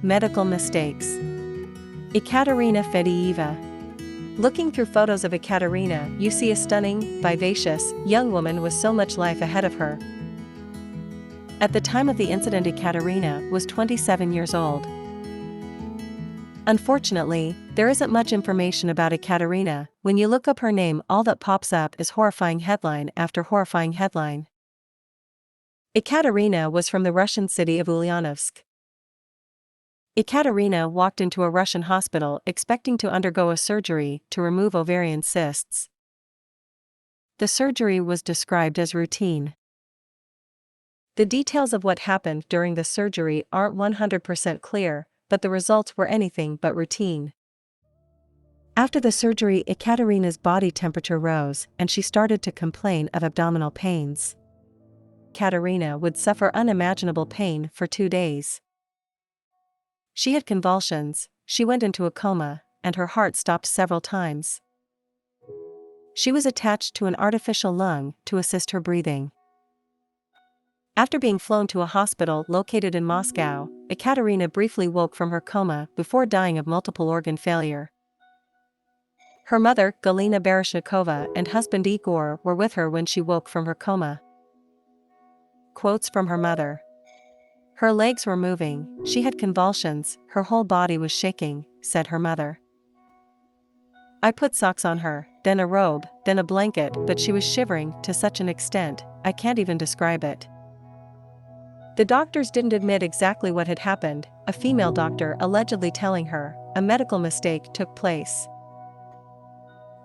Medical mistakes. Ekaterina Fedyaeva. Looking through photos of Ekaterina, you see a stunning, vivacious, young woman with so much life ahead of her. At the time of the incident, Ekaterina was 27 years old. Unfortunately, there isn't much information about Ekaterina. When you look up her name, all that pops up is horrifying headline after horrifying headline. Ekaterina was from the Russian city of Ulyanovsk. Ekaterina walked into a Russian hospital expecting to undergo a surgery to remove ovarian cysts. The surgery was described as routine. The details of what happened during the surgery aren't 100% clear, but the results were anything but routine. After the surgery, Ekaterina's body temperature rose and she started to complain of abdominal pains. Ekaterina would suffer unimaginable pain for 2 days. She had convulsions, she went into a coma, and her heart stopped several times. She was attached to an artificial lung to assist her breathing. After being flown to a hospital located in Moscow, Ekaterina briefly woke from her coma before dying of multiple organ failure. Her mother, Galina Baryshnikova, and husband Igor were with her when she woke from her coma. Quotes from her mother. "Her legs were moving, she had convulsions, her whole body was shaking," said her mother. "I put socks on her, then a robe, then a blanket, but she was shivering to such an extent, I can't even describe it." The doctors didn't admit exactly what had happened, a female doctor allegedly telling her a medical mistake took place.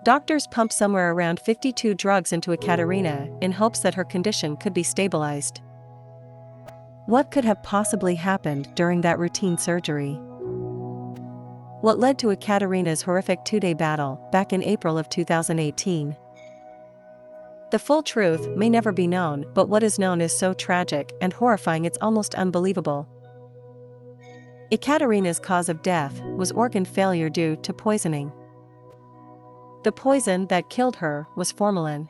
Doctors pumped somewhere around 52 drugs into Ekaterina in hopes that her condition could be stabilized. What could have possibly happened during that routine surgery? What led to Ekaterina's horrific 2-day battle back in April of 2018? The full truth may never be known, but what is known is so tragic and horrifying it's almost unbelievable. Ekaterina's cause of death was organ failure due to poisoning. The poison that killed her was formalin.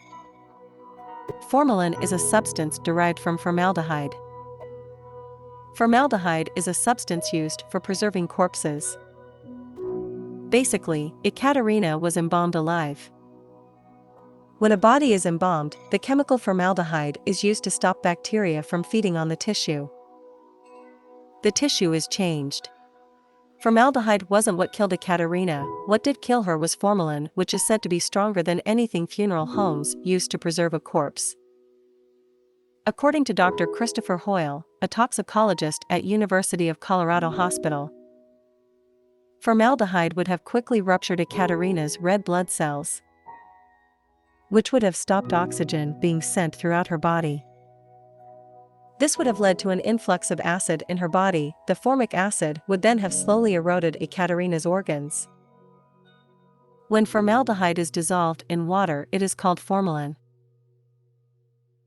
Formalin is a substance derived from formaldehyde. Formaldehyde is a substance used for preserving corpses. Basically, Ekaterina was embalmed alive. When a body is embalmed, the chemical formaldehyde is used to stop bacteria from feeding on the tissue. The tissue is changed. Formaldehyde wasn't what killed Ekaterina, what did kill her was formalin, which is said to be stronger than anything funeral homes used to preserve a corpse. According to Dr. Christopher Hoyle, a toxicologist at University of Colorado Hospital, formaldehyde would have quickly ruptured Ekaterina's red blood cells, which would have stopped oxygen being sent throughout her body. This would have led to an influx of acid in her body. The formic acid would then have slowly eroded Ekaterina's organs. When formaldehyde is dissolved in water, it is called formalin.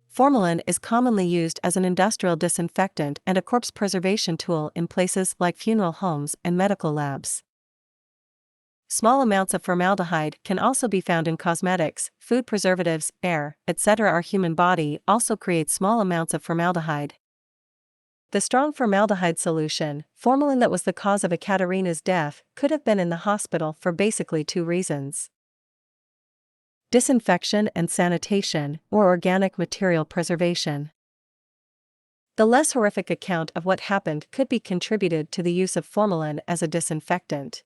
Formalin is commonly used as an industrial disinfectant and a corpse preservation tool in places like funeral homes and medical labs. Small amounts of formaldehyde can also be found in cosmetics, food preservatives, air, etc. Our human body also creates small amounts of formaldehyde. The strong formaldehyde solution, formalin that was the cause of Ekaterina's death, could have been in the hospital for basically 2 reasons: disinfection and sanitation, or organic material preservation. The less horrific account of what happened could be contributed to the use of formalin as a disinfectant.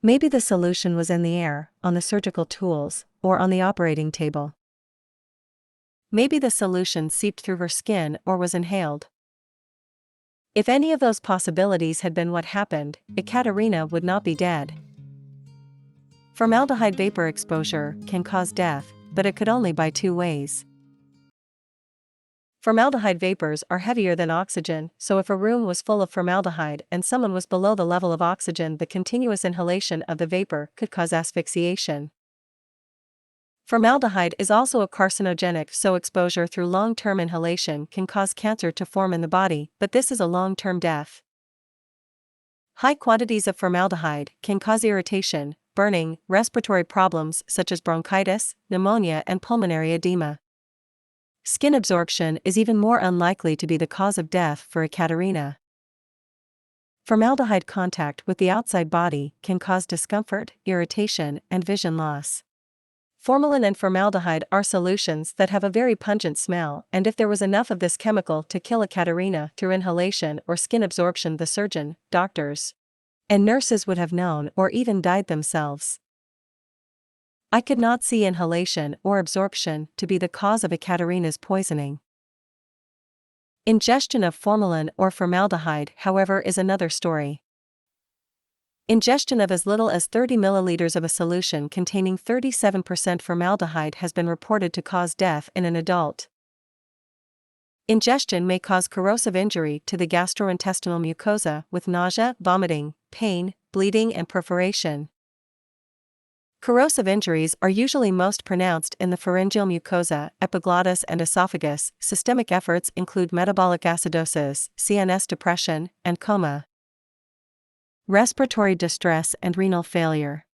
Maybe the solution was in the air, on the surgical tools, or on the operating table. Maybe the solution seeped through her skin or was inhaled. If any of those possibilities had been what happened, Ekaterina would not be dead. Formaldehyde vapor exposure can cause death, but it could only by 2 ways. Formaldehyde vapors are heavier than oxygen, so if a room was full of formaldehyde and someone was below the level of oxygen, the continuous inhalation of the vapor could cause asphyxiation. Formaldehyde is also a carcinogenic, so exposure through long-term inhalation can cause cancer to form in the body, but this is a long-term death. High quantities of formaldehyde can cause irritation, burning, respiratory problems such as bronchitis, pneumonia, and pulmonary edema. Skin absorption is even more unlikely to be the cause of death for Ekaterina. Formaldehyde contact with the outside body can cause discomfort, irritation, and vision loss. Formalin and formaldehyde are solutions that have a very pungent smell, and if there was enough of this chemical to kill Ekaterina through inhalation or skin absorption, the surgeon, doctors, and nurses would have known or even died themselves. I could not see inhalation or absorption to be the cause of Ekaterina's poisoning. Ingestion of formalin or formaldehyde, however, is another story. Ingestion of as little as 30 milliliters of a solution containing 37% formaldehyde has been reported to cause death in an adult. Ingestion may cause corrosive injury to the gastrointestinal mucosa with nausea, vomiting, pain, bleeding, and perforation. Corrosive injuries are usually most pronounced in the pharyngeal mucosa, epiglottis, and esophagus. Systemic efforts include metabolic acidosis, CNS depression, and coma. Respiratory distress and renal failure.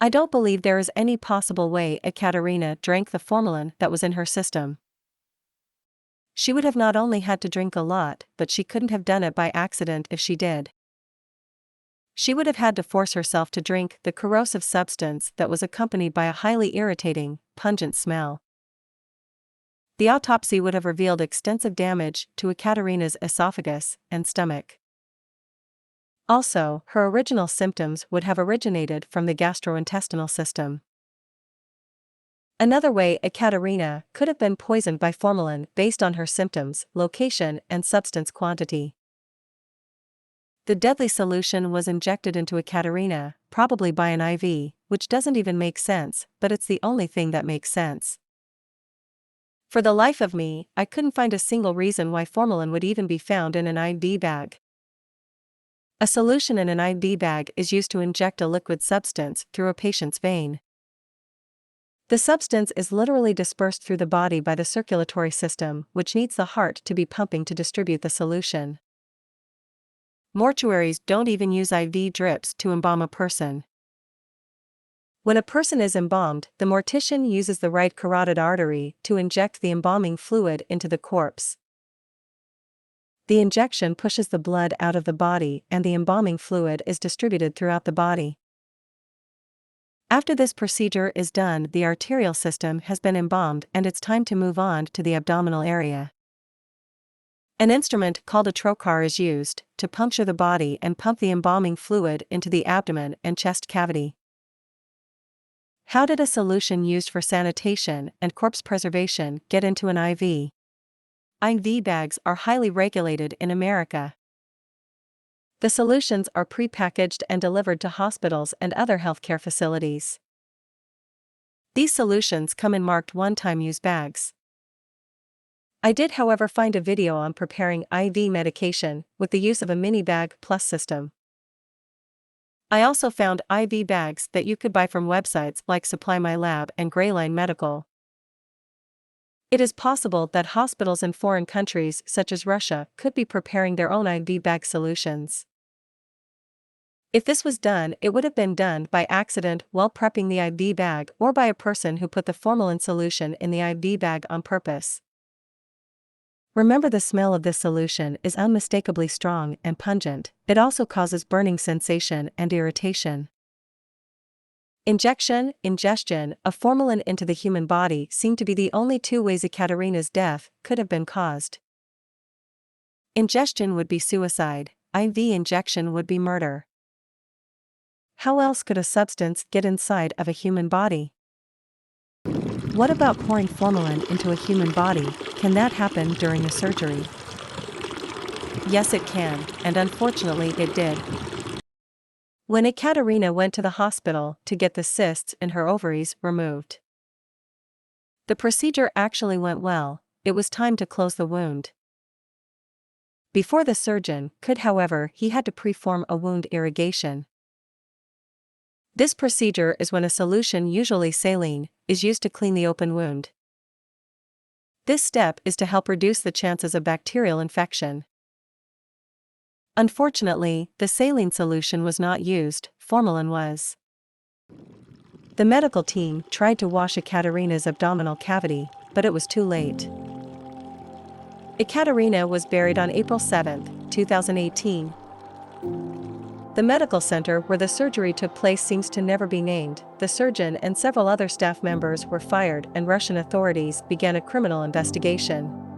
I don't believe there is any possible way Ekaterina drank the formalin that was in her system. She would have not only had to drink a lot, but she couldn't have done it by accident if she did. She would have had to force herself to drink the corrosive substance that was accompanied by a highly irritating, pungent smell. The autopsy would have revealed extensive damage to Ekaterina's esophagus and stomach. Also, her original symptoms would have originated from the gastrointestinal system. Another way Ekaterina could have been poisoned by formalin based on her symptoms, location, and substance quantity. The deadly solution was injected into Ekaterina, probably by an IV, which doesn't even make sense, but it's the only thing that makes sense. For the life of me, I couldn't find a single reason why formalin would even be found in an IV bag. A solution in an IV bag is used to inject a liquid substance through a patient's vein. The substance is literally dispersed through the body by the circulatory system, which needs the heart to be pumping to distribute the solution. Mortuaries don't even use IV drips to embalm a person. When a person is embalmed, the mortician uses the right carotid artery to inject the embalming fluid into the corpse. The injection pushes the blood out of the body and the embalming fluid is distributed throughout the body. After this procedure is done, the arterial system has been embalmed and it's time to move on to the abdominal area. An instrument called a trocar is used to puncture the body and pump the embalming fluid into the abdomen and chest cavity. How did a solution used for sanitation and corpse preservation get into an IV? IV bags are highly regulated in America. The solutions are pre-packaged and delivered to hospitals and other healthcare facilities. These solutions come in marked one-time use bags. I did, however, find a video on preparing IV medication with the use of a mini bag plus system. I also found IV bags that you could buy from websites like Supply My Lab and Greyline Medical. It is possible that hospitals in foreign countries such as Russia could be preparing their own IV bag solutions. If this was done, it would have been done by accident while prepping the IV bag or by a person who put the formalin solution in the IV bag on purpose. Remember, the smell of this solution is unmistakably strong and pungent. It also causes burning sensation and irritation. Ingestion of formalin into the human body seem to be the only two ways Ekaterina's death could have been caused. Ingestion would be suicide, IV injection would be murder. How else could a substance get inside of a human body? What about pouring formalin into a human body? Can that happen during a surgery? Yes, it can, and unfortunately it did. When Ekaterina went to the hospital to get the cysts in her ovaries removed, the procedure actually went well. It was time to close the wound. Before the surgeon could, however, he had to preform a wound irrigation. This procedure is when a solution, usually saline, is used to clean the open wound. This step is to help reduce the chances of bacterial infection. Unfortunately, the saline solution was not used, formalin was. The medical team tried to wash Ekaterina's abdominal cavity, but it was too late. Ekaterina was buried on April 7, 2018, The medical center where the surgery took place seems to never be named. The surgeon and several other staff members were fired and Russian authorities began a criminal investigation.